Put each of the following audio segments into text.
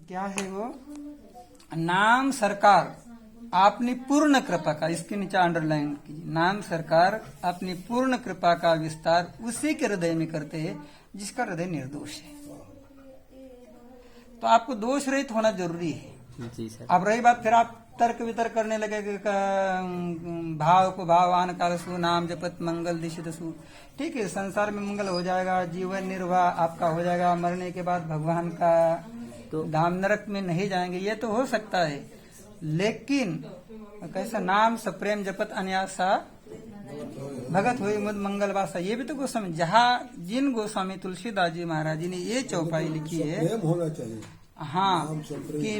क्या है वो, नाम सरकार अपनी पूर्ण कृपा का, इसके नीचे अंडरलाइन कीजिए, नाम सरकार अपनी पूर्ण कृपा का विस्तार उसी के हृदय में करते हैं जिसका हृदय निर्दोष है। तो आपको दोष रहित होना जरूरी है। जी सर। अब रही बात, फिर आप तर्क वितर्क करने लगे कि भाव को भावान कालसु नाम जपत मंगल दिशितसु। ठीक है, संसार में मंगल हो जाएगा, जीवन निर्वाह आपका हो जाएगा, मरने के बाद भगवान का तो धाम नरक में नहीं जाएंगे, ये तो हो सकता है। लेकिन कैसा नाम सप्रेम जपत अन्यासा भगत हुई मुद मंगल वासा, ये भी तो गोस्वामी, जहाँ जिन गोस्वामी तुलसीदास जी महाराज जी ने ये चौपाई लिखी है, होना चाहिए। हाँ, कि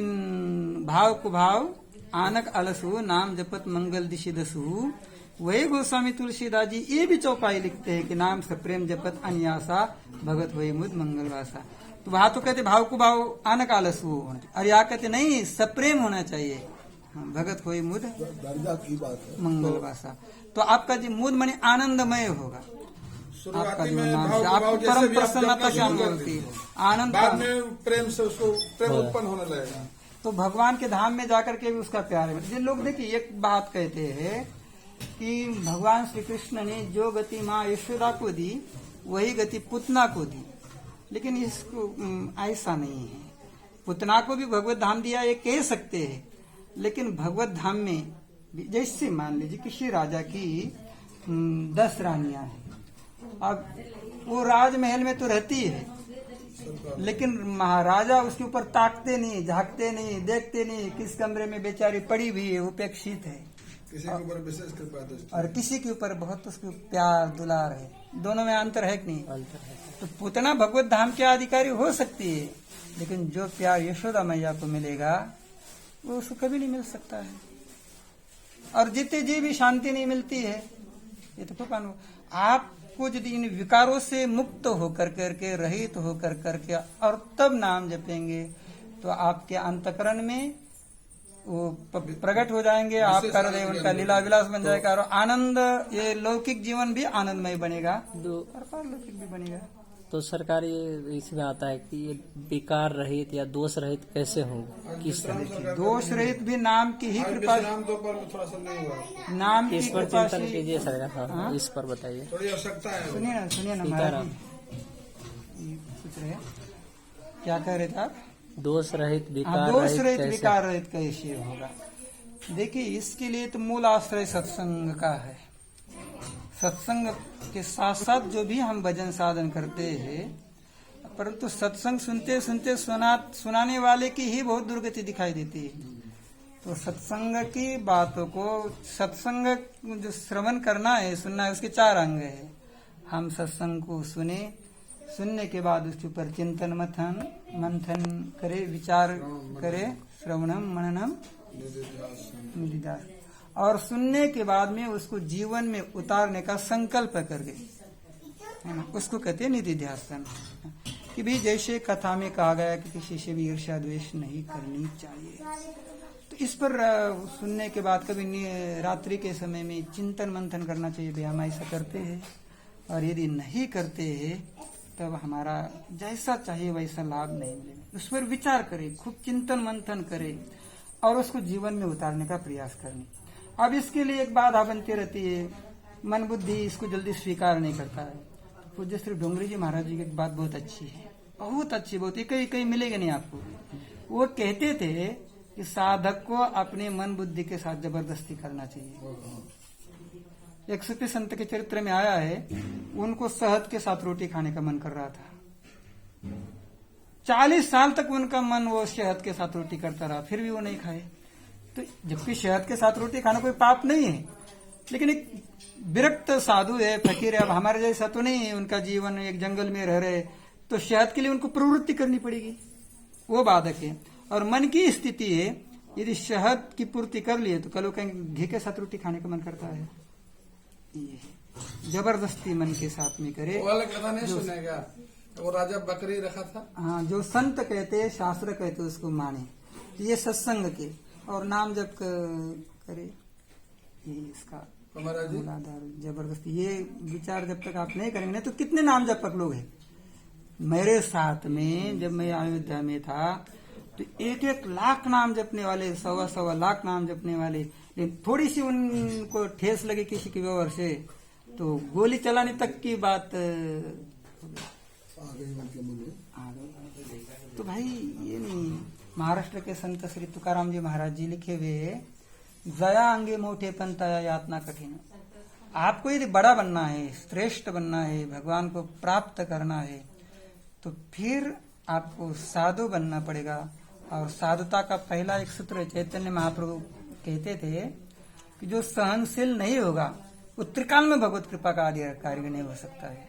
भाव को भाव आनक अलसु नाम जपत मंगल दिशिदसु, वही गोस्वामी तुलसीदास जी ये भी चौपाई लिखते हैं कि नाम सप्रेम जपत अन्यासा भगत हुई मुद मंगल वासा। तो वहां तो कहते भाव को भाव आनक आलसु, और यहाँ कहते नहीं, सप्रेम होना चाहिए, भगत होई मुद दर्जा की बात है। मंगल वासा। तो आपका जी मुद माने आनंदमय होगा, आपका जो नाम से आपको परम प्रसन्नता की अनुभूति, आनंद, बाद में प्रेम से उसको प्रेम उत्पन्न होने लगेगा। तो भगवान के धाम में जाकर के भी उसका प्यार है। जिन लोग देखिए एक बात कहते हैं कि भगवान श्री कृष्ण ने जो गति माँ यशोदा को दी वही गति पुतना को दी, लेकिन इसको ऐसा नहीं है। पुतना को भी भगवत धाम दिया ये कह सकते हैं, लेकिन भगवत धाम में जैसे मान लीजिए किसी राजा की 10 रानियां हैं, अब वो राजमहल में तो रहती है, लेकिन महाराजा उसके ऊपर ताकते नहीं, झांकते नहीं, देखते नहीं, किस कमरे में बेचारी पड़ी हुई है, उपेक्षित है, किसी के ऊपर विशेष कृपा दृष्टि, और किसी के ऊपर बहुत उसके प्यार दुलार है। दोनों में अंतर है कि नहीं? अंतर है। तो पुतना भगवत धाम के अधिकारी हो सकती है, लेकिन जो प्यार यशोदा मैया को मिलेगा वो उसको कभी नहीं मिल सकता है। और जीते जी भी शांति नहीं मिलती है। ये तो खूब अनुभव। आपको यदि इन विकारों से मुक्त होकर करके, रहित होकर करके और तब नाम जपेंगे तो आपके अंतकरण में वो प्रकट हो जाएंगे, आपका हृदय उनका लीला विलास बन जाएगा, और आनंद, ये लौकिक जीवन भी आनंदमय बनेगा और पारलौकिक भी बनेगा। तो सरकार ये इसमें आता है कि ये विकार रहित या दोष रहित कैसे होंगे, किस तरह की? दोष रहित भी नाम की ही कृपा, नाम तो पर थोड़ा सा नहीं हुआ, नाम की इस पर कृपा चिंतन से। कीजिए सरकार। हाँ, इस पर बताइए। थोड़ी आवश्यकता है। सुनिए ना महाराज जी, ये पूछ रहे हैं, क्या कह रहे थे आप? दोष रहित विकार दोष रहित रहित कैसे? विकार रहित कैसे होगा? देखिए, इसके लिए तो मूल आश्रय सत्संग का है। सत्संग के साथ साथ जो भी हम भजन साधन करते हैं, परंतु सत्संग सुनते सुनते सुनाने वाले की ही बहुत दुर्गति दिखाई देती है। तो सत्संग की बातों को, सत्संग जो श्रवण करना है, सुनना है, उसके 4 अंग है। हम सत्संग को सुने, सुनने के बाद उसके ऊपर चिंतन मंथन करे, विचार करे, श्रवणम मननम निधिध्यास, और सुनने के बाद में उसको जीवन में उतारने का संकल्प करके, है ना, उसको कहते हैं निधिध्यासन। कि भी जैसे कथा में कहा गया कि किसी से भी ईर्ष्या द्वेष नहीं करनी चाहिए, तो इस पर सुनने के बाद कभी रात्रि के समय में चिंतन मंथन करना चाहिए, भी हम ऐसा करते हैं, और यदि नहीं करते हैं तब हमारा जैसा चाहिए वैसा लाभ नहीं मिलेगा। उस पर विचार करें, खूब चिंतन मंथन करें, और उसको जीवन में उतारने का प्रयास करने। अब इसके लिए एक बाधा बनती रहती है, मन बुद्धि इसको जल्दी स्वीकार नहीं करता है। पूज्य श्री डोंगरी जी महाराज जी की बात बहुत अच्छी है, बहुत अच्छी, बहुत, कहीं कहीं मिलेगा नहीं आपको। वो कहते थे कि साधक को अपने मन बुद्धि के साथ जबरदस्ती करना चाहिए। एक सूफी संत के चरित्र में आया है, उनको शहद के साथ रोटी खाने का मन कर रहा था। 40 साल तक उनका मन वो शहद के साथ रोटी करता रहा, फिर भी वो नहीं खाए। तो जबकि शहद के साथ रोटी खाना कोई पाप नहीं है, लेकिन एक विरक्त साधु है, फकीर है, अब हमारे जैसा तो नहीं है, उनका जीवन एक जंगल में रह रहे, तो शहद के लिए उनको प्रवृत्ति करनी पड़ेगी, वो बाधक है। और मन की स्थिति है, यदि शहद की पूर्ति कर लिए तो कल वो कहेंगे घी के साथ रोटी खाने का मन करता है। ये जबरदस्ती मन के साथ में करे। वो वाला कथा नहीं सुनेगा, वो राजा बकरी रखा था। हाँ, जो संत कहते हैं, शास्त्र कहते हैं, उसको माने। तो ये सत्संग के और नाम जब करे, ये इसका मूलाधार जबरदस्ती। ये विचार जब तक आप नहीं करेंगे तो कितने नाम जपक लोग हैं। मेरे साथ में जब मैं अयोध्या में था, तो 1-1 लाख नाम जपने वाले, 1.25 लाख नाम जपने वाले, लेकिन थोड़ी सी उनको ठेस लगे किसी के व्यवहार से तो गोली चलाने तक की बात आ गई। तो भाई ये नहीं, महाराष्ट्र के संत श्री तुकाराम जी महाराज जी लिखे हुए, जया अंगे मोटे पंथाया यातना कठिन। आपको यदि बड़ा बनना है, श्रेष्ठ बनना है, भगवान को प्राप्त करना है, तो फिर आपको साधु बनना पड़ेगा। और साधुता का पहला एक सूत्र चैतन्य महाप्रभु कहते थे कि जो सहनशील नहीं होगा वो त्रिकाल में भगवत कृपा का अधिकारी नहीं हो सकता है।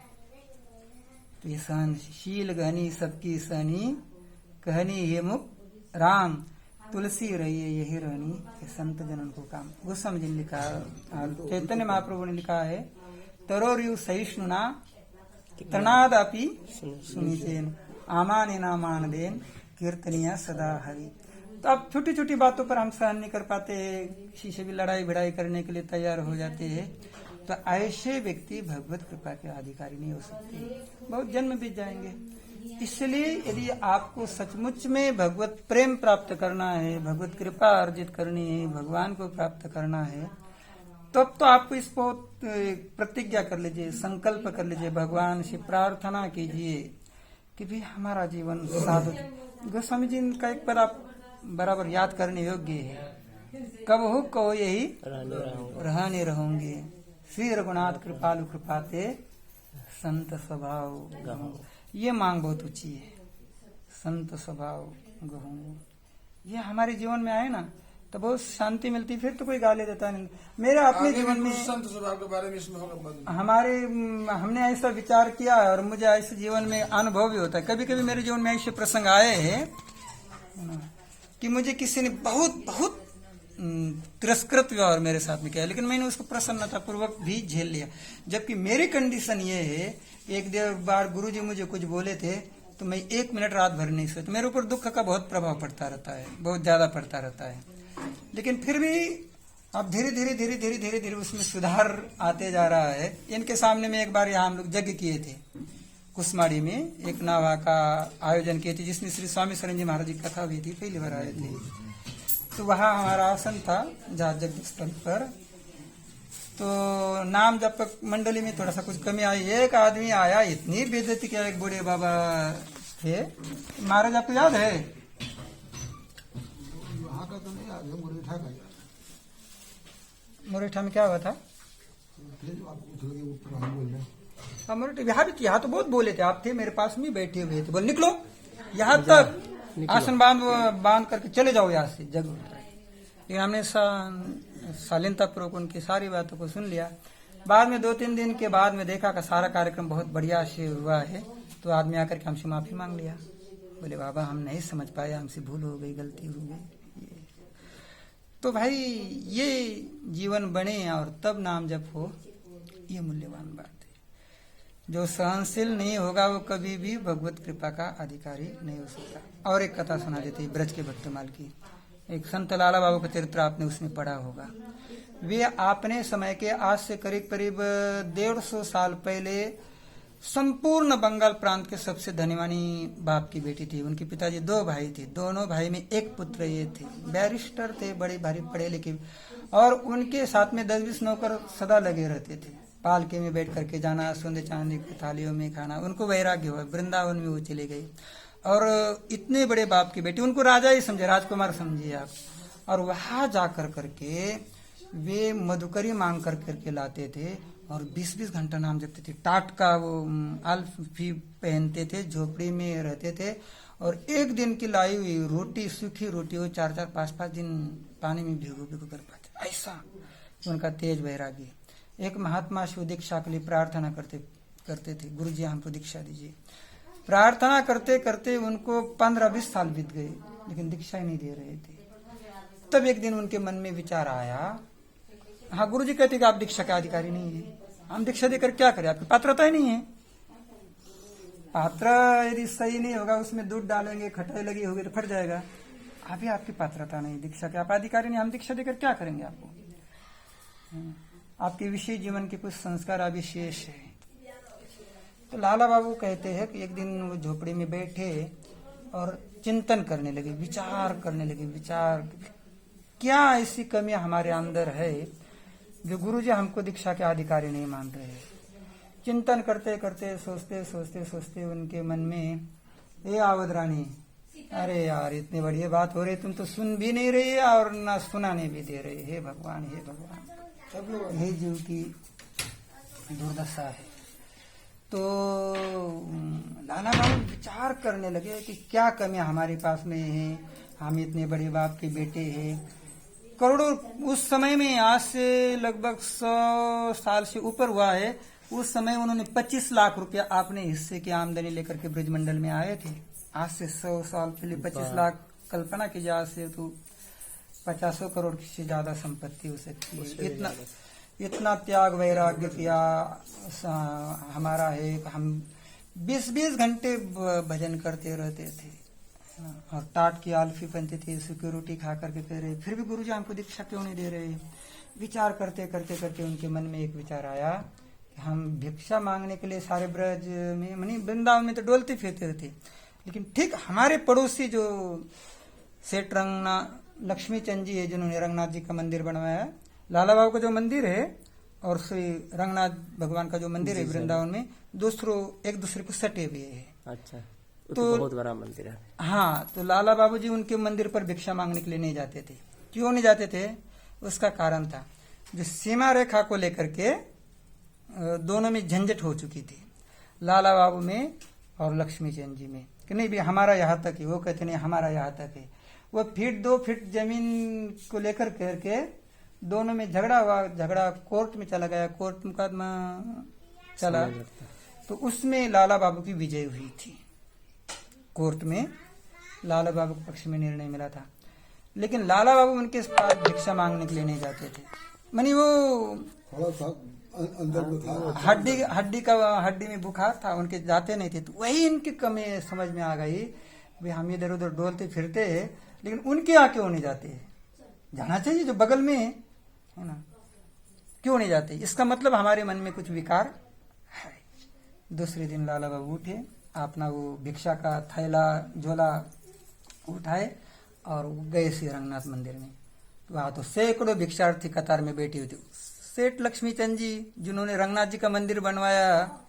तो ये सहनशील गहनी सबकी सहनी कहनी हे मुख राम, तुलसी रही यही रहनी, संत जनन को काम। गोस्वामी जी ने लिखा, चैतन्य महाप्रभु ने लिखा है, तरोरयु सहिष्णुना तनादपि सुनितेन आमाने नामान देन कीर्तनिया सदा हरि। तो अब छोटी छोटी बातों पर हम सहन नहीं कर पाते, किसी से भी लड़ाई भिड़ाई करने के लिए तैयार हो जाते हैं, तो ऐसे व्यक्ति भगवत कृपा के अधिकारी नहीं हो सकते, बहुत जन्म बीत जाएंगे। इसलिए यदि आपको सचमुच में भगवत प्रेम प्राप्त करना है, भगवत कृपा अर्जित करनी है, भगवान को प्राप्त करना है, तब तो आपको इस बहुत प्रतिज्ञा कर लीजिए, संकल्प कर लीजिए, भगवान से प्रार्थना कीजिए कि भी हमारा जीवन साधु। गोस्वामी जी का एक पद आप बराबर याद करने योग्य है, कब हो कहो यही रहने रहूंगे, श्री रघुनाथ कृपालु कृपाते संत स्वभाव। ये मांग बहुत ऊंची है, संत स्वभाव गहूं। ये हमारे जीवन में आए ना तो बहुत शांति मिलती, फिर तो कोई गाली देता नहीं। मेरे अपने जीवन में संत स्वभाव के बारे में इसमें होगा, हमने ऐसा विचार किया है और मुझे ऐसे जीवन में अनुभव भी होता है। कभी कभी मेरे जीवन में ऐसे प्रसंग आए हैं कि मुझे किसी ने बहुत बहुत तिरस्कृत व्यवहार मेरे साथ में किया, लेकिन मैंने उसको प्रसन्नता पूर्वक भी झेल लिया। जबकि मेरी कंडीशन ये है, एक बार गुरुजी मुझे कुछ बोले थे तो मैं 1 मिनट रात भर नहीं सोता। मेरे ऊपर दुख का बहुत प्रभाव पड़ता रहता है, बहुत ज्यादा पड़ता रहता है, लेकिन फिर भी अब धीरे धीरे धीरे धीरे धीरे धीरे उसमें सुधार आते जा रहा है। इनके सामने में एक बार यहाँ हम लोग यज्ञ किए थे, कुसमाड़ी में एक नावा का आयोजन किए थे, जिसमें श्री स्वामी शरण जी महाराज की कथा हुई थी, पहली बार आए थे। तो वहाँ हमारा आसन था जहाँ यज्ञ स्थल पर, तो नाम जब मंडली में थोड़ा सा कुछ कमी आई, एक आदमी आया, इतनी बेइज्जती किया, एक बूढ़े बाबा थे। महाराज आपको याद है? वहाँ का तो नहीं याद है, मुरेठा का। मुरेठा में क्या हुआ था? यहाँ तो बहुत बोले थे, आप थे मेरे पास में बैठे हुए थे, बोल निकलो यहाँ तक, आसन बांध करके चले जाओ यहाँ से जग। लेकिन हमने शालीनता पूर्वक उनकी सारी बातों को सुन लिया। बाद में 2-3 दिन के बाद में देखा कि सारा कार्यक्रम बहुत बढ़िया से हुआ है, तो आदमी आकर के हमसे माफी मांग लिया, बोले बाबा हम नहीं समझ पाए, हमसे भूल हो गई, गलती हो गई। तो भाई ये जीवन बने और तब नाम जप हो, ये मूल्यवान बात है। जो सहनशील नहीं होगा वो कभी भी भगवत कृपा का अधिकारी नहीं हो सकता। और एक कथा सुना देती है ब्रज के भक्तमाल की। एक संत लाला बाबू का चरित्र आपने उसमें पढ़ा होगा। वे अपने समय के आज से करीब करीब 150 साल पहले संपूर्ण बंगाल प्रांत के सबसे धनीवानी बाप की बेटी थी। उनके पिताजी 2 भाई थे, दोनों भाई में एक पुत्र ये थे, बैरिस्टर थे, बड़े भारी पढ़े लिखे, और उनके साथ में 10-20 नौकर सदा लगे रहते थे। पालके में बैठ करके जाना, सोने चांदी की थालियों में खाना। उनको वैराग्य हुआ, वृंदावन में वो चले गए, और इतने बड़े बाप की बेटी, उनको राजा ही समझे, राजकुमार समझिए आप। और वहां जाकर करके वे मधुकरी मांग कर करके लाते थे और 20-20 घंटा नाम जपते थे। टाट का वो अल्फ भी पहनते थे, झोपड़ी में रहते थे, और एक दिन की लाई हुई रोटी, सूखी रोटी, वो 4-4, 5-5 दिन पानी में भिगो कर पाते। ऐसा उनका तेज वैराग्य। एक महात्मा शिव दीक्षा के लिए प्रार्थना करते थे, गुरु जी हमको दीक्षा दीजिए। प्रार्थना करते करते उनको 15-20 साल बीत गए, लेकिन दीक्षा ही नहीं दे रहे थे। तब एक दिन उनके मन में विचार आया, हाँ गुरु जी कहते कि आप दीक्षा के अधिकारी नहीं है, हम दीक्षा देकर क्या करें, आपकी पात्रता ही नहीं है। पात्र यदि सही नहीं होगा, उसमें दूध डालेंगे, खटाई लगी होगी तो फट जाएगा। अभी आपकी पात्रता नहीं, दीक्षा के आप अधिकारी नहीं, हम दीक्षा देकर क्या करेंगे आपको। आपके विशेष जीवन के कुछ संस्कार अविशेष है। तो लाला बाबू कहते हैं कि एक दिन वो झोपड़ी में बैठे और चिंतन करने लगे, विचार करने लगे, विचार क्या ऐसी कमी हमारे अंदर है जो गुरुजी हमको दीक्षा के अधिकारी नहीं मान रहे हैं। चिंतन करते करते सोचते सोचते सोचते उनके मन में ये आवद रानी, अरे यार इतनी बढ़िया बात हो रही, तुम तो सुन भी नहीं रही और ना सुनाने भी दे रहे। हे भगवान, हे भगवान, हे जीव की दुर्दशा है। तो लाला बाबू विचार करने लगे कि क्या कमी हमारे पास में है, हम इतने बड़े बाप के बेटे हैं, करोड़ों, उस समय में आज से लगभग 100 साल से ऊपर हुआ है, उस समय उन्होंने 25 लाख रुपया अपने हिस्से की आमदनी लेकर के ब्रजमंडल में आए थे। आज से 100 साल पहले 25 लाख, कल्पना की जा से तो 50 करोड़ से ज्यादा संपत्ति हो सकती है। इतना त्याग वैराग्य किया हमारा है। हम 20-20 घंटे भजन करते रहते थे और टाट की आलफी बनते थे, सूखी रोटी खा करके कह रहे, फिर भी गुरुजी हमको दीक्षा क्यों नहीं दे रहे। विचार करते करते करते उनके मन में एक विचार आया कि हम भिक्षा मांगने के लिए सारे ब्रज में, मानी वृंदावन में तो डोलते फिरते थे, लेकिन ठीक हमारे पड़ोसी जो सेठ लक्ष्मी चंद जी है, जिन्होंने रंगनाथ जी का मंदिर बनवाया, लाला बाबू का जो मंदिर है और श्री रंगनाथ भगवान का जो मंदिर है वृंदावन में, एक दूसरे को सटे हुए है। अच्छा, तो बहुत बड़ा मंदिर है। हाँ, तो लाला बाबू जी उनके मंदिर पर भिक्षा मांगने के लिए नहीं जाते थे। क्यों नहीं जाते थे? उसका कारण था जो सीमा रेखा को लेकर के दोनों में झंझट हो चुकी थी, लाला बाबू में और लक्ष्मी चंद जी में, कि नहीं भी हमारा यहाँ तक है, वो कहते नहीं हमारा यहाँ तक है। वो 2 फीट जमीन को लेकर करके दोनों में झगड़ा हुआ, झगड़ा कोर्ट में चला गया, कोर्ट मुकदमा चला, तो उसमें लाला बाबू की विजय हुई थी। कोर्ट में लाला बाबू के पक्ष में निर्णय मिला था, लेकिन लाला बाबू उनके पास भिक्षा मांगने के लिए नहीं जाते थे। मानी वो थोड़ा सा अंदर में था, हड्डी में बुखार था, उनके जाते नहीं थे। तो वही इनकी कमी समझ में आ गई, भाई हम इधर उधर डोलते फिरते हैं, लेकिन उनके यहाँ क्यों नहीं जाते? जाना चाहिए जो बगल में है ना, क्यों नहीं जाते? इसका मतलब हमारे मन में कुछ विकार है। दूसरे दिन लाला बाबू उठे, अपना वो भिक्षा का थैला झोला उठाए और गए श्री रंगनाथ मंदिर में। वहां तो सैकड़ों भिक्षार्थी कतार में बैठी हुई थी। सेठ लक्ष्मी चंद जी, जिन्होंने रंगनाथ जी का मंदिर बनवाया,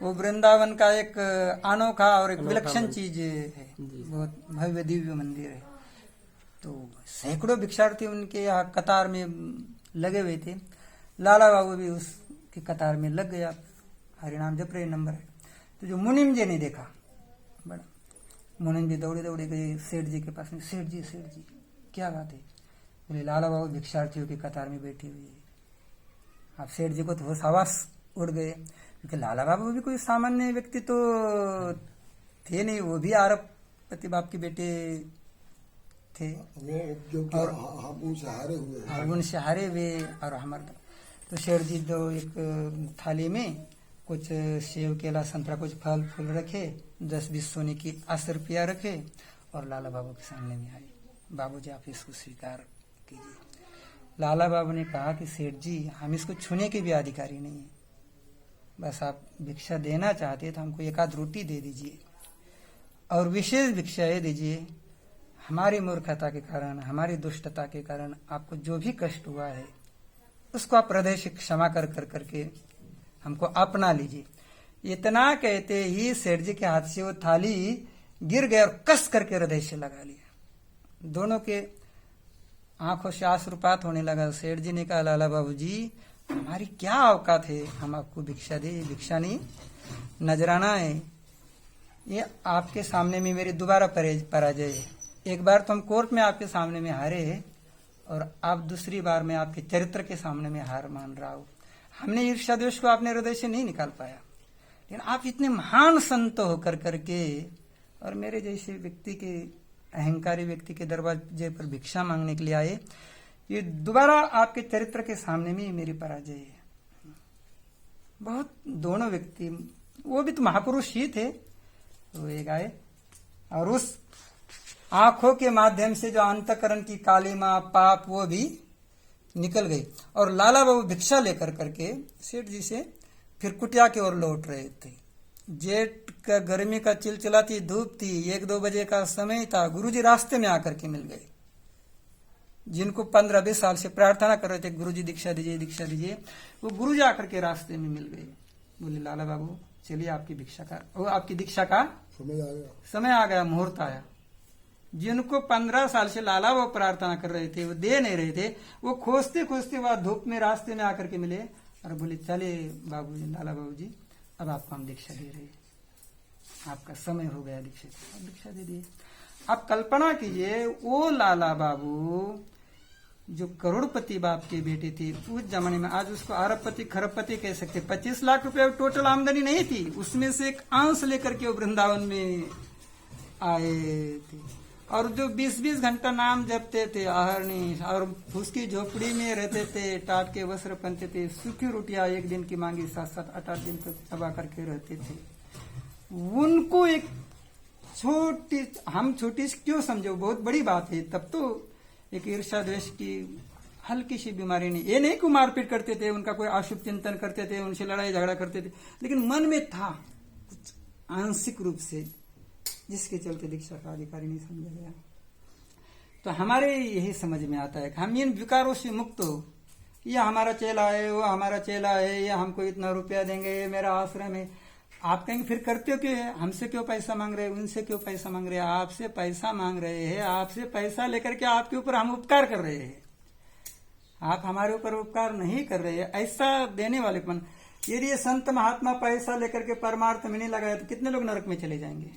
वो वृंदावन का एक अनोखा और एक विलक्षण चीज है, बहुत भव्य दिव्य मंदिर है। तो सैकड़ों भिक्षार्थी उनके यहाँ कतार में लगे हुए थे। लाला बाबू भी उसकी कतार में लग गया, हरिनाम जप रहे नंबर है। तो जो मुनिम जी ने देखा, बड़ा मुनिम जी दौड़े दौड़े गए सेठ जी के पास में, सेठ जी क्या बात है? बोले लाला बाबू भिक्षार्थियों की कतार में बैठी हुई है। अब सेठ जी को तो होश हवास उड़ गए, क्योंकि लाला बाबू भी कोई सामान्य व्यक्ति तो थे नहीं, वो भी आरबपति बाप के बेटे थे, जो कि हम उनसे हारे हुए हैं। और उनसे हारे हुए। और हमारे तो सेठ जी जो एक थाली में कुछ सेव केला संतरा कुछ फल फूल रखे, 10-20 सोने की 80 रुपया रखे और लाला बाबू के सामने में आए, बाबूजी आप इसको स्वीकार कीजिए। लाला बाबू ने कहा कि सेठ जी हम इसको छूने के भी अधिकारी नहीं है, बस आप भिक्षा देना चाहते तो हमको 1 आध रोटी दे दीजिए और विशेष भिक्षा ये दीजिए, हमारी मूर्खता के कारण, हमारी दुष्टता के कारण आपको जो भी कष्ट हुआ है उसको आप हृदय से क्षमा कर करके हमको अपना लीजिए। इतना कहते ही सेठ जी के हाथ से वो थाली गिर गया और कस करके हृदय से लगा लिया। दोनों के आंखों से आश्रुपात होने लगा। सेठ जी ने कहा लाला बाबू जी हमारी क्या औकात है, हम आपको भिक्षा दे, भिक्षा नहीं नजराना है। ये आपके सामने में मेरी दोबारा पराजय है। एक बार तो हम कोर्ट में आपके सामने में हारे हैं और आप दूसरी बार में आपके चरित्र के सामने में हार मान रहा हूं। हमने ईर्ष्या द्वेष को अपने हृदय से नहीं निकाल पाया, लेकिन आप इतने महान संत होकर करके और मेरे जैसे व्यक्ति के, अहंकारी व्यक्ति के दरवाजे पर भिक्षा मांगने के लिए आए, ये दोबारा आपके चरित्र के सामने में मेरी पराजय है। बहुत दोनों व्यक्ति, वो भी तो महापुरुष ही थे, वो एक आए और उस आंखों के माध्यम से जो अंतकरण की कालिमा पाप वो भी निकल गई। और लाला बाबू भिक्षा लेकर करके सेठ जी से फिर कुटिया की ओर लौट रहे थे। जेठ का गर्मी का चिलचिलाती धूप थी, 1-2 बजे का समय था, गुरुजी रास्ते में आकर के मिल गए। जिनको 15-20 साल से प्रार्थना कर रहे थे गुरुजी दीक्षा दीजिए दीक्षा दीजिए, वो गुरुजी आकर के रास्ते में मिल गए। बोले लाला बाबू चलिए आपकी आपकी दीक्षा का समय आ गया, मुहूर्त आया। जिनको 15 साल से लाला वो प्रार्थना कर रहे थे, वो दे नहीं रहे थे, वो खोजते खोजते वहां धूप में रास्ते में आकर के मिले और बोले चले बाबूजी, लाला बाबूजी अब आपको हम दीक्षा दे रहे हैं, आपका समय हो गया दीक्षा की, दीक्षा दे दिए। आप कल्पना कीजिए वो लाला बाबू जो करोड़पति बाप के बेटे थे उस जमाने में, आज उसको अरबपति खरबपति कह सकते। 25 लाख रुपए टोटल आमदनी नहीं थी, उसमें से एक अंश लेकर के वो वृंदावन में आए थे। और जो 20-20 घंटा नाम जपते थे अहरनी, और उसकी झोपड़ी में रहते थे, टाट के वस्त्र पहनते थे, सूखी रोटियां एक दिन की मांगी 7-7 8-8 दिन तक दबा करके रहते थे। उनको एक छोटी, हम छोटी क्यों समझो, बहुत बड़ी बात है। तब तो एक ईर्ष्या द्वेष की हल्की सी बीमारी नहीं, ये नहीं कि मारपीट करते थे, उनका कोई अशुभ चिंतन करते थे, उनसे लड़ाई झगड़ा करते थे, लेकिन मन में था कुछ आंशिक रूप से, जिसके चलते दीक्षा का अधिकारी नहीं समझा गया। तो हमारे यही समझ में आता है कि हम इन विकारों से मुक्त हो। ये हमारा चेला है, वो हमारा चेला है, ये हमको इतना रुपया देंगे, ये मेरा आश्रम है। आप कहेंगे फिर करते हो क्यों है, हमसे क्यों पैसा मांग रहे हैं, उनसे क्यों पैसा मांग रहे हैं? आपसे पैसा मांग रहे हैं, आपसे पैसा लेकर के आपके ऊपर हम उपकार कर रहे हैं, आप हमारे ऊपर उपकार नहीं कर रहे हैं। ऐसा देने वाले कौन? यदि ये संत महात्मा पैसा लेकर के परमार्थ में नहीं लगाए तो कितने लोग नरक में चले जाएंगे,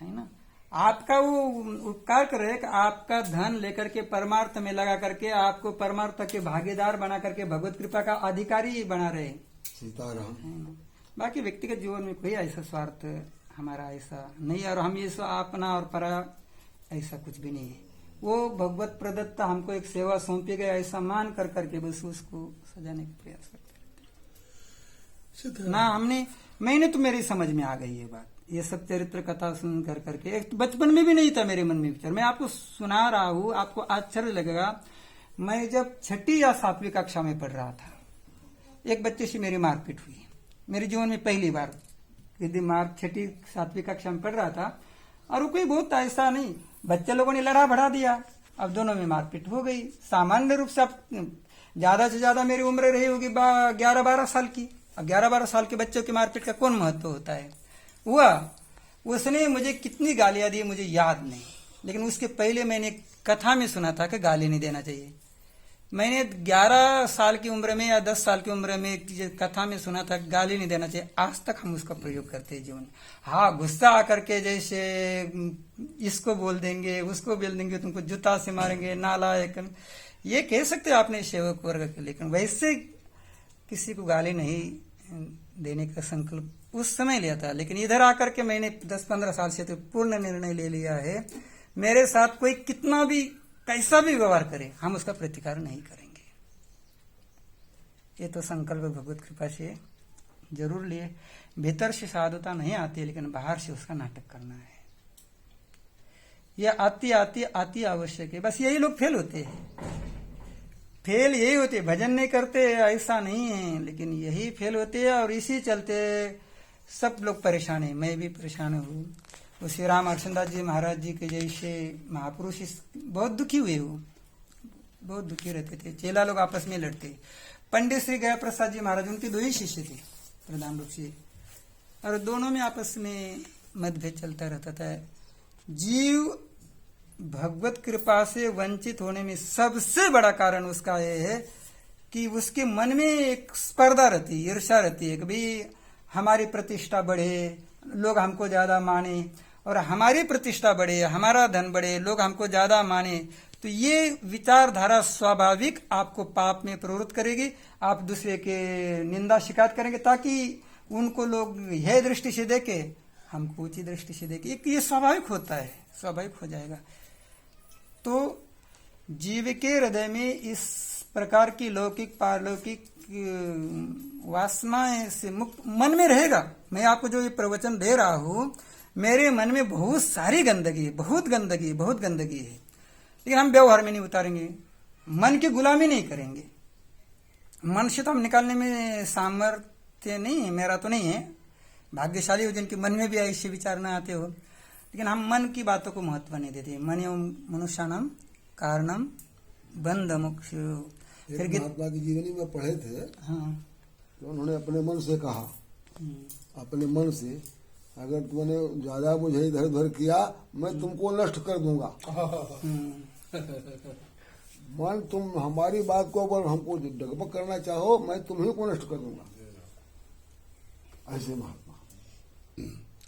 है ना? आपका वो उपकार कर रहे हैं कि आपका धन लेकर के परमार्थ में लगा करके आपको परमार्थ के भागीदार बना करके भगवत कृपा का अधिकारी बना रहे हैं। सीताराम। बाकी व्यक्तिगत जीवन में कोई ऐसा स्वार्थ हमारा ऐसा नहीं है, और हम ये अपना और परा ऐसा कुछ भी नहीं है। वो भगवत प्रदत्त हमको एक सेवा सौंपी गई, ऐसा मान कर करके बस उसको सजाने का प्रयास करते रहते ना। मैंने तो मेरी समझ में आ गई ये बात, ये सब चरित्र कथा सुन कर करके। एक तो बचपन में भी नहीं था मेरे मन में विचार, मैं आपको सुना रहा हूं, आपको आश्चर्य लगेगा। मैं जब 6ठी या 7वीं कक्षा में पढ़ रहा था, एक बच्चे से मेरी मारपीट हुई, मेरे जीवन में पहली बार। यदि मार 6ठी 7वीं कक्षा में पढ़ रहा था, और वो कोई बहुत ऐसा नहीं, बच्चे लोगों ने लड़ा बढ़ा दिया, अब दोनों में मारपीट हो गई। सामान्य रूप से अब ज्यादा से ज्यादा मेरी उम्र रही होगी 11-12 साल की। अब 11-12 साल के बच्चों की मारपीट का कौन महत्व होता है? हुआ, उसने मुझे कितनी गालियां दी मुझे याद नहीं, लेकिन उसके पहले मैंने कथा में सुना था कि गाली नहीं देना चाहिए। मैंने 11 साल की उम्र में या 10 साल की उम्र में कथा में सुना था गाली नहीं देना चाहिए। आज तक हम उसका प्रयोग करते हैं जीवन में। हाँ, गुस्सा आकर के जैसे इसको बोल देंगे, उसको बोल देंगे, तुमको जूता से मारेंगे, नालायक, ये कह सकते हैं आपने सेवक वर्ग के, लेकिन वैसे किसी को गाली नहीं देने का संकल्प उस समय लिया था। लेकिन इधर आकर के मैंने 10-15 साल से तो पूर्ण निर्णय ले लिया है, मेरे साथ कोई कितना भी कैसा भी व्यवहार करे, हम उसका प्रतिकार नहीं करेंगे। ये तो संकल्प भगवत कृपा से जरूर लिए। भीतर से साधुता नहीं आती, लेकिन बाहर से उसका नाटक करना है। यह आती आवश्यक है। बस यही लोग फेल होते हैं, फेल यही होते, भजन नहीं करते ऐसा नहीं है, लेकिन यही फेल होते हैं। और इसी चलते सब लोग परेशान है, मैं भी परेशान हूँ। वो श्री राम हरचंदास जी महाराज जी के जैसे महापुरुष बहुत दुखी हुए, वो बहुत दुखी रहते थे। चेला लोग आपस में लड़ते। पंडित श्री गया प्रसाद जी महाराज, उनके 2 ही शिष्य थे प्रधान रूप से, और दोनों में आपस में मतभेद चलता रहता था। जीव भगवत कृपा से वंचित होने में सबसे बड़ा कारण उसका यह है कि उसके मन में एक स्पर्धा रहती है, ईर्ष्या रहती है कि भाई हमारी प्रतिष्ठा बढ़े, लोग हमको ज्यादा माने, और हमारी प्रतिष्ठा बढ़े, हमारा धन बढ़े, लोग हमको ज्यादा माने। तो ये विचारधारा स्वाभाविक आपको पाप में प्रवृत्त करेगी। आप दूसरे के निंदा शिकायत करेंगे ताकि उनको लोग यह दृष्टि से देखे, हमको ऊंची दृष्टि से देखे। ये स्वाभाविक होता है, स्वाभाविक हो जाएगा। तो जीव के हृदय में इस प्रकार की लौकिक पारलौकिक वासनाएं से मुक्त मन में रहेगा। मैं आपको जो ये प्रवचन दे रहा हूं, मेरे मन में बहुत सारी गंदगी, बहुत गंदगी है, लेकिन हम व्यवहार में नहीं उतारेंगे, मन की गुलामी नहीं करेंगे। मन से तो हम निकालने में सामर्थ्य नहीं है, मेरा तो नहीं है। भाग्यशाली हो जिनके मन में भी ऐसे विचार न आते हो। लेकिन हम मन की बातों को महत्व नहीं देते। मन एवं मनुष्याणाम कारणम बंध मोक्ष। फिर एक महात्मा की जीवनी में पढ़े थे, हाँ तो उन्होंने अपने मन से कहा, अपने मन से, अगर तुमने ज्यादा मुझे इधर उधर किया मैं तुमको नष्ट कर दूंगा। मन तुम हमारी बात को अगर हमको डगमग करना चाहो मैं तुम्ही को नष्ट कर दूंगा। ऐसे महात्मा।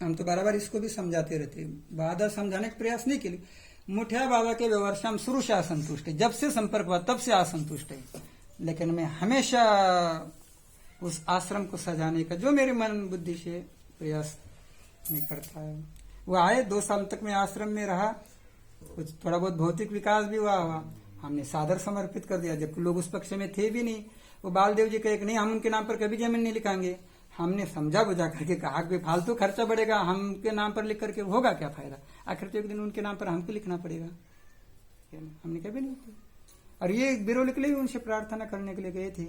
हम तो बार बार इसको भी समझाते रहते, बाधा समझाने का प्रयास नहीं किए। मुठिया बाबा के व्यवहार से हम शुरू से असंतुष्ट है, जब से संपर्क हुआ तब से असंतुष्ट है। लेकिन मैं हमेशा उस आश्रम को सजाने का जो मेरे मन बुद्धि से प्रयास नहीं करता है। वो आए 2 साल तक मैं आश्रम में रहा, कुछ थोड़ा बहुत भौतिक विकास भी हुआ, हमने सादर समर्पित कर दिया, जबकि लोग उस पक्ष में थे भी नहीं। वो बालदेव जी कहे कि नहीं हम उनके नाम पर कभी जमीन नहीं लिखाएंगे। हमने समझा बुझा करके कहा कि फालतू खर्चा बढ़ेगा, हमके नाम पर लिख करके होगा क्या फायदा, आखिर तो एक दिन उनके नाम पर हमको लिखना पड़ेगा। हमने कभी नहीं किया। और ये बिरोल के लिए उनसे प्रार्थना करने के लिए गए थे,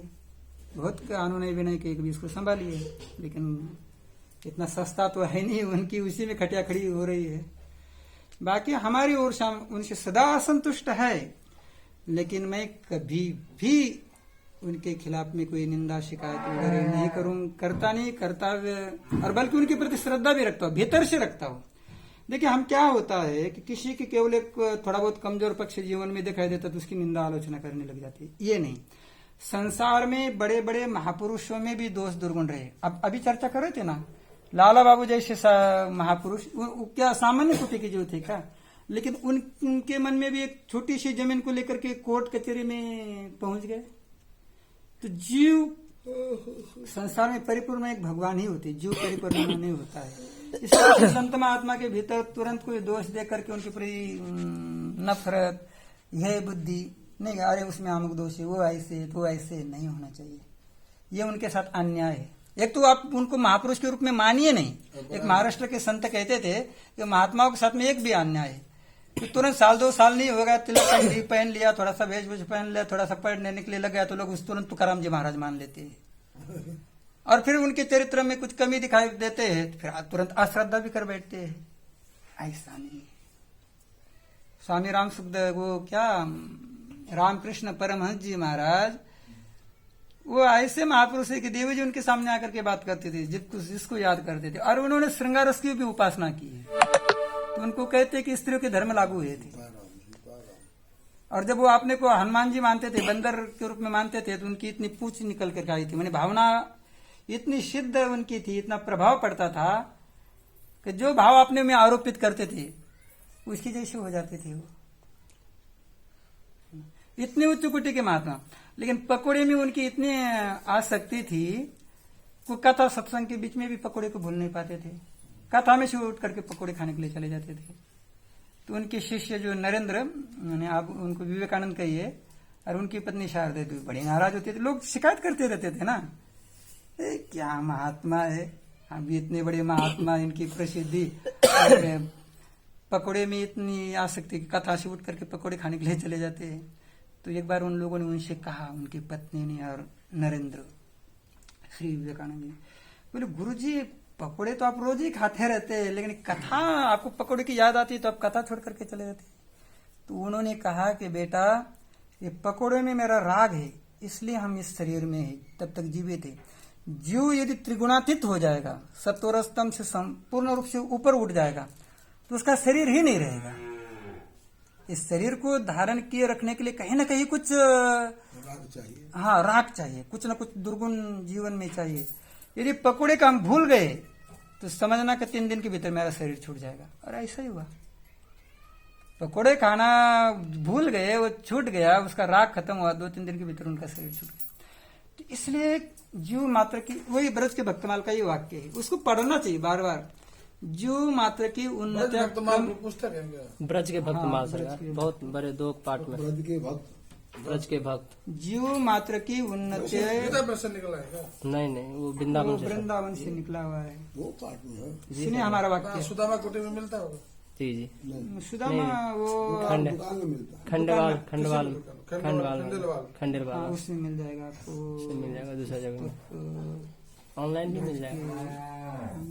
बहुत कानूनी विनय के भी इसको संभालिए, लेकिन इतना सस्ता तो है नहीं, उनकी उसी में खटिया खड़ी हो रही है। बाकी हमारी ओर से उनसे सदा असंतुष्ट है, लेकिन मैं कभी भी उनके खिलाफ में कोई निंदा शिकायत वगैरह नहीं करता नहीं करता, और बल्कि उनके प्रति श्रद्धा भी रखता हूँ, भीतर से रखता हूँ। देखिए हम क्या होता है कि किसी के केवल एक थोड़ा बहुत कमजोर पक्ष जीवन में दिखाई देता तो उसकी निंदा आलोचना करने लग जाती है। ये नहीं, संसार में बड़े बड़े महापुरुषों में भी दोष दुर्गुण रहे। अब अभी चर्चा कर रहे थे ना, लाला बाबू जैसे महापुरुष क्या सामान्य कोटि के जो थे क्या, लेकिन उनके मन में भी एक छोटी सी जमीन को लेकर के कोर्ट कचहरी में पहुंच गए। तो जीव संसार में परिपूर्ण एक भगवान ही होते, जीव परिपूर्ण नहीं होता है। इसलिए संत महात्मा के भीतर तुरंत कोई दोष दे करके उनके प्रति नफरत, यह बुद्धि नहीं, अरे उसमें अमुक दोष है, वो ऐसे तो ऐसे नहीं होना चाहिए। ये उनके साथ अन्याय है। एक तो आप उनको महापुरुष के रूप में मानिए नहीं। एक महाराष्ट्र के संत कहते थे कि महात्माओं के साथ में एक भी अन्याय है तो तुरंत 1-2 साल नहीं होगा, तिलक पहन लिया, थोड़ा सा वेशभूषा पहन लिया, थोड़ा सा पढ़ने निकले लग गया तो लोग उस तुरंत तुकाराम जी महाराज मान लेते हैं। और फिर उनके चरित्र में कुछ कमी दिखाई देते हैं, फिर तुरंत अश्रद्धा भी कर बैठते हैं। ऐसा नहीं। स्वामी राम सुखदेव, वो क्या रामकृष्ण परमहंस जी महाराज, वो ऐसे महापुरुष है कि देवी जी उनके सामने आकर के बात करते थे, जिसको याद करते थे, और उन्होंने श्रृंगार रस की भी उपासना की है। तो उनको कहते कि स्त्रियों के धर्म लागू हुए थे। और जब वो अपने को हनुमान जी मानते थे, बंदर के रूप में मानते थे, तो उनकी इतनी पूछ निकल कर आई थी, मैंने भावना इतनी सिद्ध उनकी थी, इतना प्रभाव पड़ता था कि जो भाव अपने में आरोपित करते थे उसकी जैसे हो जाते थे वो, इतने उच्च कोटि के महात्मा। लेकिन पकोड़े में उनकी इतनी आसक्ति थी, कोई कथा सत्संग के बीच में भी पकोड़े को भूल नहीं पाते थे, कथा में से उठ करके पकोड़े खाने के लिए चले जाते थे। तो उनके शिष्य जो नरेंद्र, आप उनको विवेकानंद कहिए, और उनकी पत्नी शारदा भी बड़ी नाराज होती थी। लोग शिकायत करते रहते थे ना, क्या महात्मा है, हम भी इतने बड़े महात्मा, इनकी प्रसिद्धि, पकोड़े में इतनी आसक्ति, कथा से उठ करके पकोड़े खाने के लिए चले जाते हैं। तो एक बार उन लोगों ने उनसे कहा, उनकी पत्नी ने और नरेंद्र, श्री विवेकानंद ने, बोले गुरुजी पकोड़े तो आप रोज ही खाते रहते हैं, लेकिन कथा आपको पकोड़े की याद आती है तो आप कथा छोड़ करके चले जाते। तो उन्होंने कहा कि बेटा ये पकोड़े में मेरा राग है, इसलिए हम इस शरीर में है, तब तक जीवित है। जीव यदि त्रिगुणातीत हो जाएगा, सत्वरस्तम से संपूर्ण रूप से ऊपर उठ जाएगा, तो उसका शरीर ही नहीं रहेगा। इस शरीर को धारण किए रखने के लिए कहीं ना कहीं कुछ राग चाहिए। हाँ, राग चाहिए, कुछ ना कुछ दुर्गुण जीवन में चाहिए। यदि पकोड़े का हम भूल गए तो समझना कि 3 दिन के भीतर मेरा शरीर छूट जाएगा। और ऐसा ही हुआ, पकोड़े खाना भूल गए, वो छूट गया, उसका राग खत्म हुआ, 2-3 दिन के भीतर उनका शरीर छूट गया। तो इसलिए जीव मात्र की, वही ब्रज के भक्तमाल का ये वाक्य है, उसको पढ़ना चाहिए बार बार। जीव मात्र की उन्नति, पुस्तक है क्या? ब्रज के भक्त माल सरकार, बहुत बड़े 2 पार्ट में। ब्रज के भक्त, ब्रज के भक्त, जीव मात्र की उन्नति, से निकला है क्या? नहीं, वो वृंदावन से, वृंदावन से निकला हुआ है, वो पार्ट में है। इसलिए हमारा वाक्य सुदामा कुटी में मिलता होगा। जी जी, सुदामा वो दुकान में मिलता है। खंडवाल, हाँ, उसमें मिल जाएगा आपको, मिल जाएगा दूसरा जगह में। ऑनलाइन भी मिल जाएगा।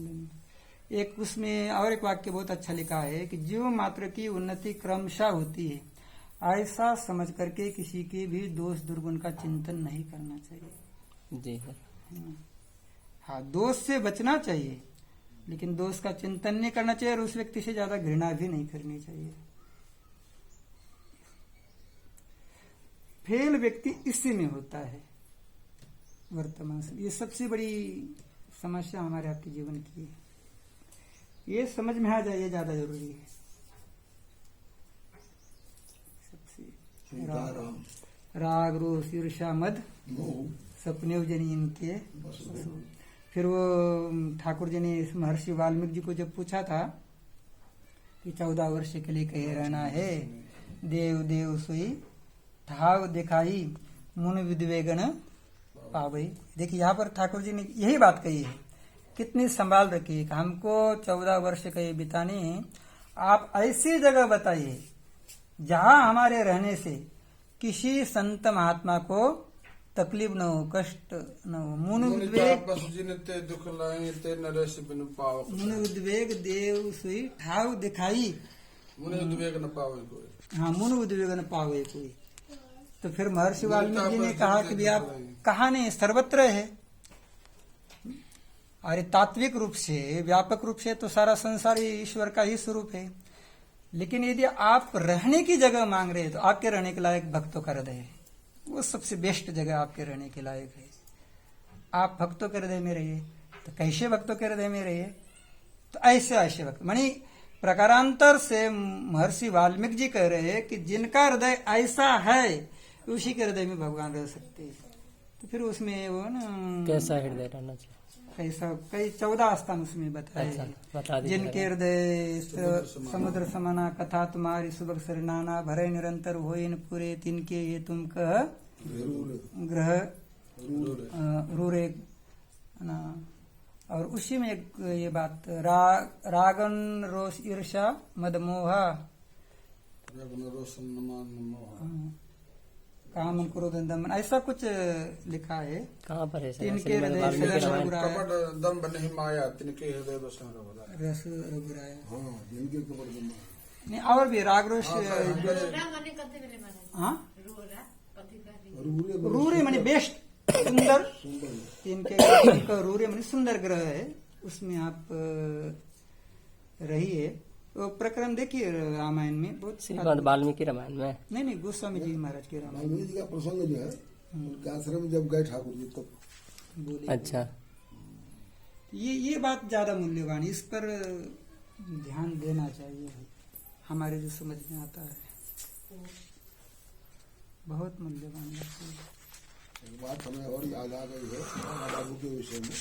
एक उसमें और एक वाक्य बहुत अच्छा लिखा है कि जीव मात्र की उन्नति क्रमशः होती है, ऐसा समझ करके किसी के भी दोष दुर्गुण का चिंतन नहीं करना चाहिए। जी सर। हाँ, दोष से बचना चाहिए, लेकिन दोष का चिंतन नहीं करना चाहिए और उस व्यक्ति से ज्यादा घृणा भी नहीं करनी चाहिए। फेल व्यक्ति इसी में होता है वर्तमान से। ये सबसे बड़ी समस्या हमारे आपके जीवन की है। ये समझ में आ जाए, ये ज्यादा जरूरी है। सबसे राग रोष ईर्ष्या मद सपने जनी इनके। फिर वो ठाकुर जी ने महर्षि वाल्मीकि जी को जब पूछा था कि 14 वर्ष के लिए कहीं रहना है, देव देव सोई ठाव दिखाई मुन विद्वेगन पावई। देखिए यहाँ पर ठाकुर जी ने यही बात कही है, कितनी संभाल रखी है कि हमको 14 वर्ष कहीं बिताने हैं, आप ऐसी जगह बताइए जहां हमारे रहने से किसी संत महात्मा को तकलीफ न हो, कष्ट न हो। मुन उद्वेग ते दुख लाए ते नरेश बिनु पाव। मुन उद्वेग देव सुई ठाव दिखाई। मुनि उद्वेग न पावे कोई। हाँ, मुन उद्वेग न पावे कोई। तो फिर महर्षि वाल्मीकि जी ने कहा कि भैया कहा नहीं, सर्वत्र है। अरे तात्विक रूप से व्यापक रूप से तो सारा संसार ही ईश्वर का ही स्वरूप है, लेकिन यदि आप रहने की जगह मांग रहे हैं तो आपके रहने के लायक भक्तों का हृदय है, वो सबसे बेस्ट जगह आपके रहने के लायक है। आप भक्तों के हृदय में रहिए। तो कैसे भक्तों के हृदय में रहिए? तो ऐसे भक्त मानी प्रकारांतर से महर्षि वाल्मीकि जी कह रहे हैं कि जिनका हृदय ऐसा है उसी के हृदय में भगवान रह सकते हैं। तो फिर उसमें वो ना कैसा हृदय रहना चाहिए? कैसा, कई 14 स्थान उसमें बताए। अच्छा, बता दीजिए। जिनके हृदय समुद्र समाना, कथा तुम्हारी सुबह सरनाना, भरे निरंतर होइन पूरे, तिनके ये तुम कह ग्रह रूरे ना। और उसी में एक ये बात रागन रोष ईर्षा मदमोहा काम क्रोध दमन, ऐसा कुछ लिखा है। कहाँ पर है सर? तिनके ऐसे हृदय वाल्मीकि से रामायण। रघुराया, कपट दम बने माया तिनके हृदय बसन रघुराया। रस रघुराया। हाँ, जिनके कपड़ जमा। नहीं, और भी राग रोष। हाँ, रूरे मनी बेस्ट, सुंदर। तिनके रूरे मनी सुंदर ग्रह है, उसमें आप रहिए। तो प्रकरण देखिए रामायण में बहुत। श्रीमद् वाल्मीकि रामायण में नहीं, गोस्वामी जी महाराज के रामायण वाल्मीकि जी का प्रसंग जो है उनके आश्रम में जब गए ठाकुर जी तब बोले। अच्छा, ये बात ज्यादा मूल्यवान है, इस पर ध्यान देना चाहिए हमारे जो समझ में आता है। बहुत मूल्यवान बात है। एक बात हमें और याद आ गई है बाबू के विषय में।